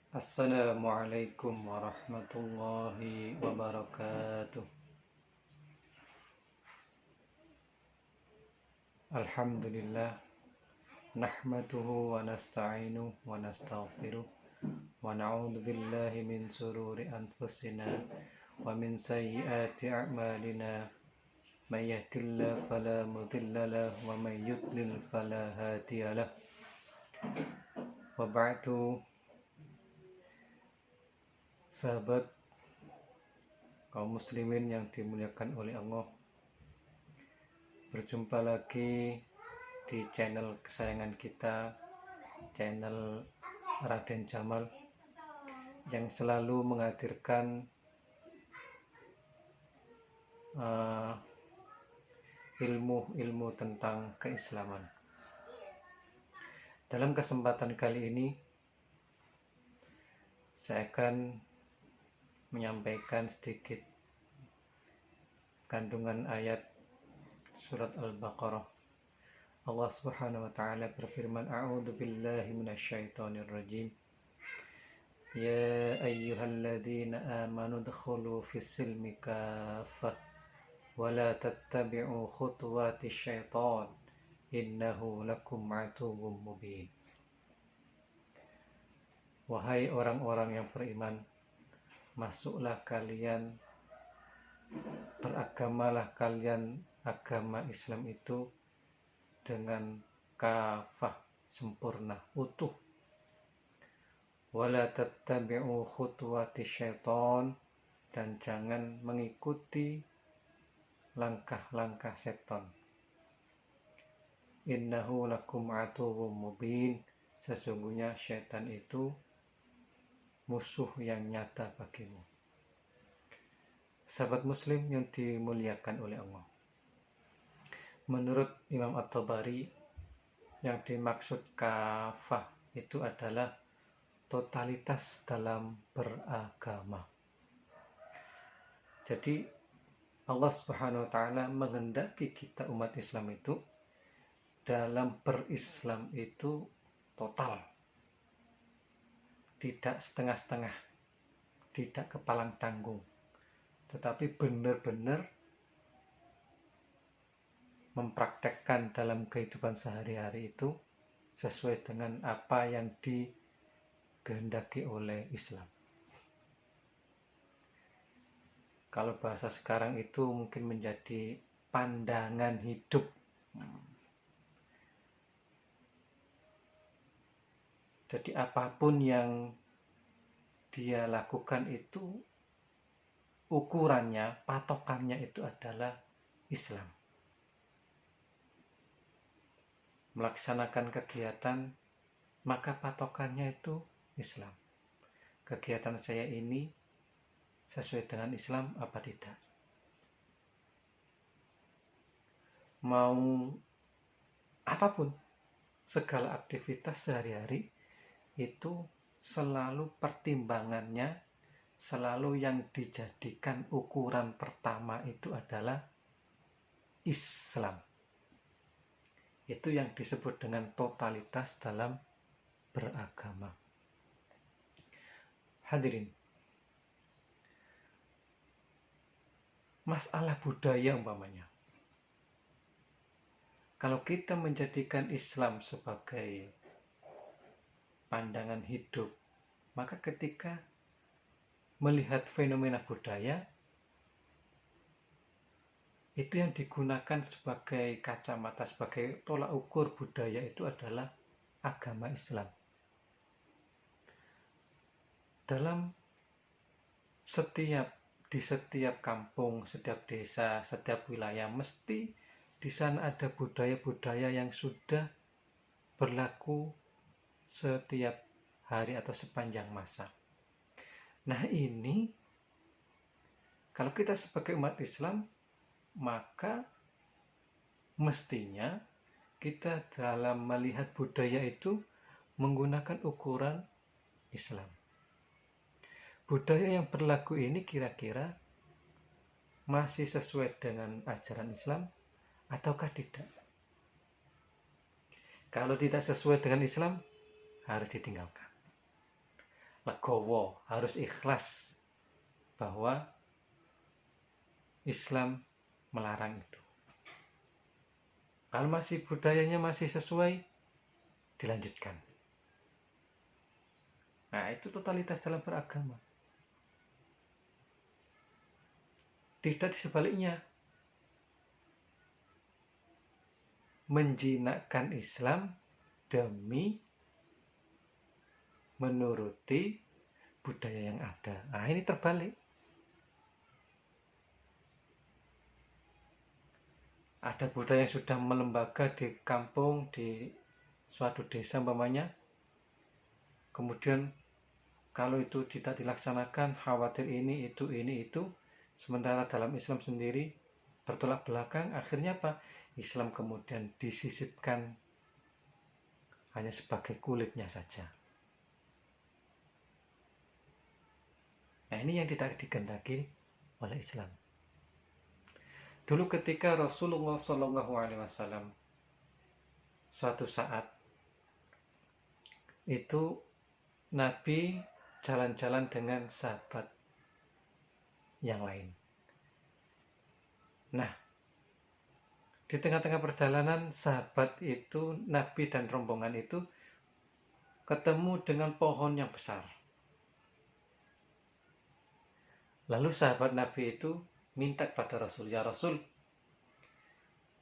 Assalamualaikum warahmatullahi wabarakatuh. Alhamdulillah, nahmaduhu wa nasta'inuhu wa nastaghfiruh wa na'udzu billahi min sururi anfusina wa min sayyiati a'malina. May yahdihillahu fala mudilla lahu wa may yudlil fala hadiya lahu. Wa ba'du, sahabat kaum muslimin yang dimuliakan oleh Allah, berjumpa lagi di channel kesayangan kita, channel Raden Jamal, yang selalu menghadirkan ilmu-ilmu tentang keislaman. Dalam kesempatan kali ini saya akan menyampaikan sedikit kandungan ayat surat Al-Baqarah. Allah Subhanahu wa taala berfirman, A'udzu billahi minasyaitonir rajim. Ya ayyuhalladzina amanu dkhulu fis-silmi kaffah wa la tattabi'u khutuwatis syaitan innahu lakum aduwwum mubin. Wahai orang-orang yang beriman, masuklah kalian, beragamalah kalian agama Islam itu dengan kafah, sempurna, utuh. Wala tattabi'u khutuwati syaitan, dan jangan mengikuti langkah-langkah setan. Innahu lakum aduwwum mubin, sesungguhnya syaitan itu musuh yang nyata bagimu. Sahabat muslim yang dimuliakan oleh Allah, menurut Imam At-Tabari, yang dimaksud kafah itu adalah totalitas dalam beragama. Jadi Allah Subhanahu wa taala menghendaki kita umat Islam itu dalam berislam itu total, tidak setengah-setengah, tidak kepalang tanggung, tetapi benar-benar mempraktekkan dalam kehidupan sehari-hari itu sesuai dengan apa yang dikehendaki oleh Islam. Kalau bahasa sekarang itu mungkin menjadi pandangan hidup. Jadi apapun yang dia lakukan itu ukurannya, patokannya itu adalah Islam. Melaksanakan kegiatan, maka patokannya itu Islam. Kegiatan saya ini sesuai dengan Islam apa tidak? Mau apapun, segala aktivitas sehari-hari itu selalu pertimbangannya, selalu yang dijadikan ukuran pertama itu adalah Islam. Itu yang disebut dengan totalitas dalam beragama. Hadirin, masalah budaya umpamanya, kalau kita menjadikan Islam sebagai pandangan hidup, maka ketika melihat fenomena budaya, itu yang digunakan sebagai kacamata, sebagai tolak ukur budaya itu adalah agama Islam. Di setiap kampung, setiap desa, setiap wilayah, mesti di sana ada budaya-budaya yang sudah berlaku setiap hari atau sepanjang masa. Nah ini, kalau kita sebagai umat Islam, maka mestinya kita dalam melihat budaya itu menggunakan ukuran Islam. Budaya yang berlaku ini kira-kira masih sesuai dengan ajaran Islam ataukah tidak? Kalau tidak sesuai dengan Islam, harus ditinggalkan. legowo, harus ikhlas bahwa Islam melarang itu. Kalau masih budayanya masih sesuai, dilanjutkan. Nah, itu totalitas dalam beragama. Tidak sebaliknya. Menjinakkan Islam demi menuruti budaya yang ada. Nah, ini terbalik. Ada budaya yang sudah melembaga di kampung, di suatu desa umpamanya. Kemudian kalau itu tidak dilaksanakan, khawatir ini, itu. Sementara dalam Islam sendiri bertolak belakang, akhirnya apa? Islam kemudian disisipkan hanya sebagai kulitnya saja. Nah, ini yang tidak digendaki oleh Islam. Dulu ketika Rasulullah SAW suatu saat itu Nabi jalan-jalan dengan sahabat yang lain. Nah, di tengah-tengah perjalanan sahabat itu, Nabi dan rombongan itu ketemu dengan pohon yang besar. Lalu sahabat Nabi itu minta kepada Rasul, ya Rasul,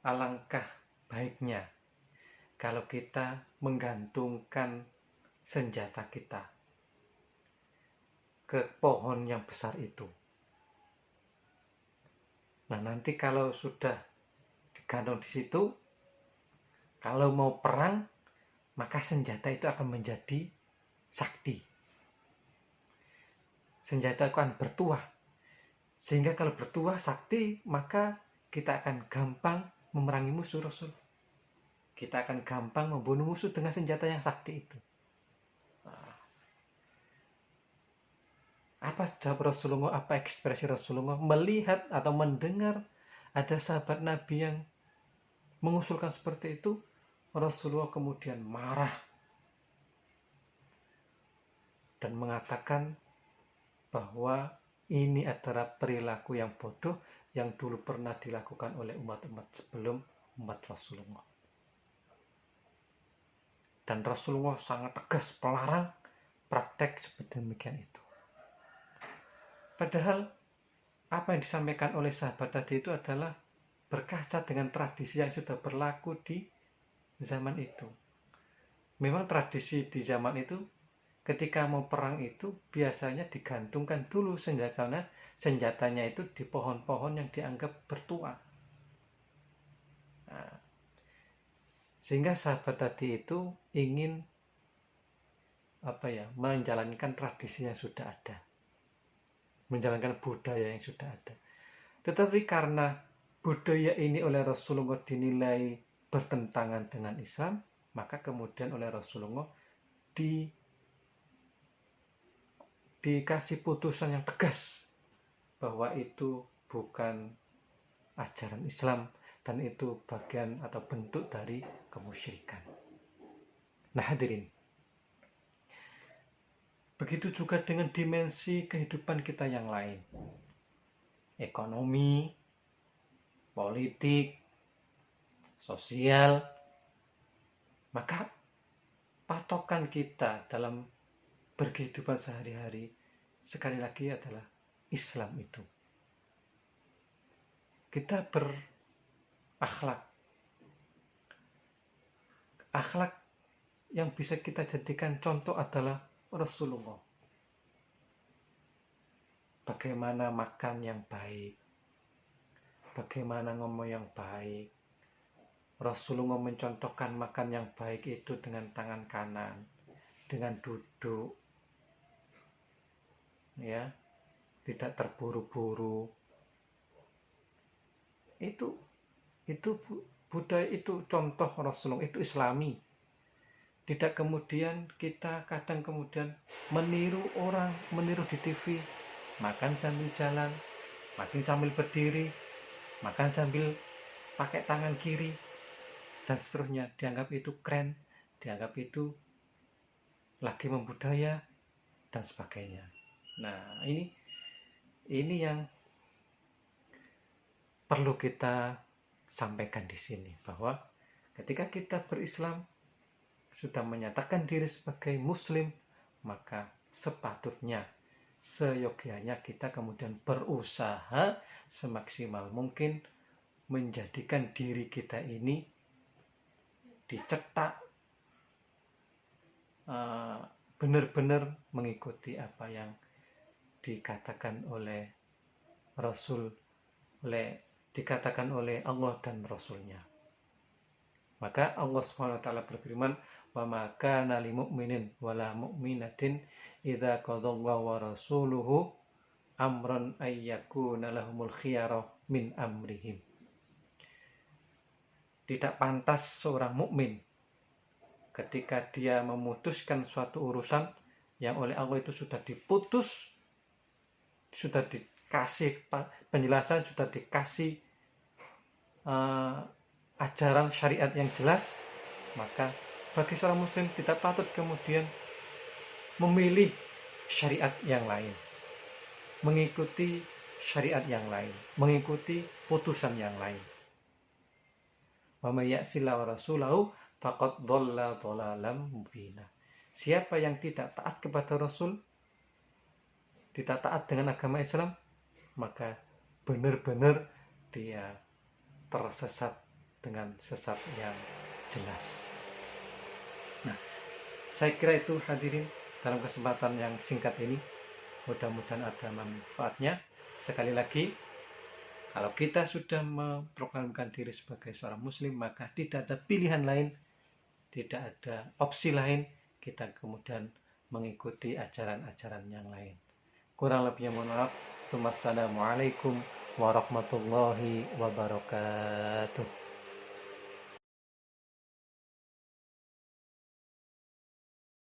alangkah baiknya kalau kita menggantungkan senjata kita ke pohon yang besar itu. Nah, nanti kalau sudah digantung di situ, kalau mau perang, maka senjata itu akan menjadi sakti. Senjata akan bertuah. Sehingga kalau bertuah sakti, maka kita akan gampang memerangi musuh, Rasul. Kita akan gampang membunuh musuh dengan senjata yang sakti itu. Apa jawab Rasulullah, apa ekspresi Rasulullah melihat atau mendengar ada sahabat Nabi yang mengusulkan seperti itu? Rasulullah kemudian marah dan mengatakan bahwa ini adalah perilaku yang bodoh yang dulu pernah dilakukan oleh umat-umat sebelum umat Rasulullah. Dan Rasulullah sangat tegas melarang praktek seperti demikian itu. Padahal apa yang disampaikan oleh sahabat tadi itu adalah berkaca dengan tradisi yang sudah berlaku di zaman itu. Memang tradisi di zaman itu ketika mau perang itu biasanya digantungkan dulu senjatanya itu di pohon-pohon yang dianggap bertuah. Nah, sehingga sahabat tadi itu ingin menjalankan tradisi yang sudah ada, menjalankan budaya yang sudah ada. Tetapi karena budaya ini oleh Rasulullah dinilai bertentangan dengan Islam, maka kemudian oleh Rasulullah dikasih putusan yang tegas bahwa itu bukan ajaran Islam dan itu bagian atau bentuk dari kemusyrikan. Nah, hadirin, begitu juga dengan dimensi kehidupan kita yang lain. Ekonomi, politik, sosial. Maka patokan kita dalam berkehidupan sehari-hari sekali lagi adalah Islam itu. Kita berakhlak. Akhlak yang bisa kita jadikan contoh adalah Rasulullah. Bagaimana makan yang baik, bagaimana ngomong yang baik. Rasulullah mencontohkan makan yang baik itu dengan tangan kanan, dengan duduk, ya, tidak terburu-buru. Itu budaya, itu contoh Rasulullah, itu Islami. Tidak kemudian kita kadang kemudian meniru orang, meniru di TV, makan sambil jalan, makan sambil berdiri, makan sambil pakai tangan kiri, dan seterusnya. Dianggap itu keren, dianggap itu lagi membudaya. dan sebagainya. Nah, ini yang perlu kita sampaikan di sini, bahwa ketika kita berislam, sudah menyatakan diri sebagai muslim, maka sepatutnya, seyogyanya kita kemudian berusaha semaksimal mungkin menjadikan diri kita ini dicetak benar-benar mengikuti apa yang dikatakan oleh Rasul, dikatakan oleh Allah dan Rasulnya. Maka Allah SWT berfirman, wa ma kana lil mu'minin wala mu'minatin idza qadallahu wa rasuluhu amran ay yakuna lahumul khiyarah min amrihim. Tidak pantas seorang mukmin ketika dia memutuskan suatu urusan yang oleh Allah itu sudah diputus, sudah dikasih penjelasan, sudah dikasih ajaran syariat yang jelas, maka bagi seorang muslim tidak patut kemudian memilih syariat yang lain, mengikuti syariat yang lain, mengikuti putusan yang lain. Wa may ya'sillaha wa rasulahu faqad dhalla dhalalan mubina. Siapa yang tidak taat kepada Rasul, tidak taat dengan agama Islam, maka benar-benar dia tersesat dengan sesat yang jelas. Nah, saya kira itu hadirin dalam kesempatan yang singkat ini. Mudah-mudahan ada manfaatnya. Sekali lagi, kalau kita sudah memproklamasikan diri sebagai seorang muslim, maka tidak ada pilihan lain, tidak ada opsi lain, kita kemudian mengikuti ajaran-ajaran yang lain. Kurang lebihnya mohon maaf. Wassalamualaikum warahmatullahi wabarakatuh.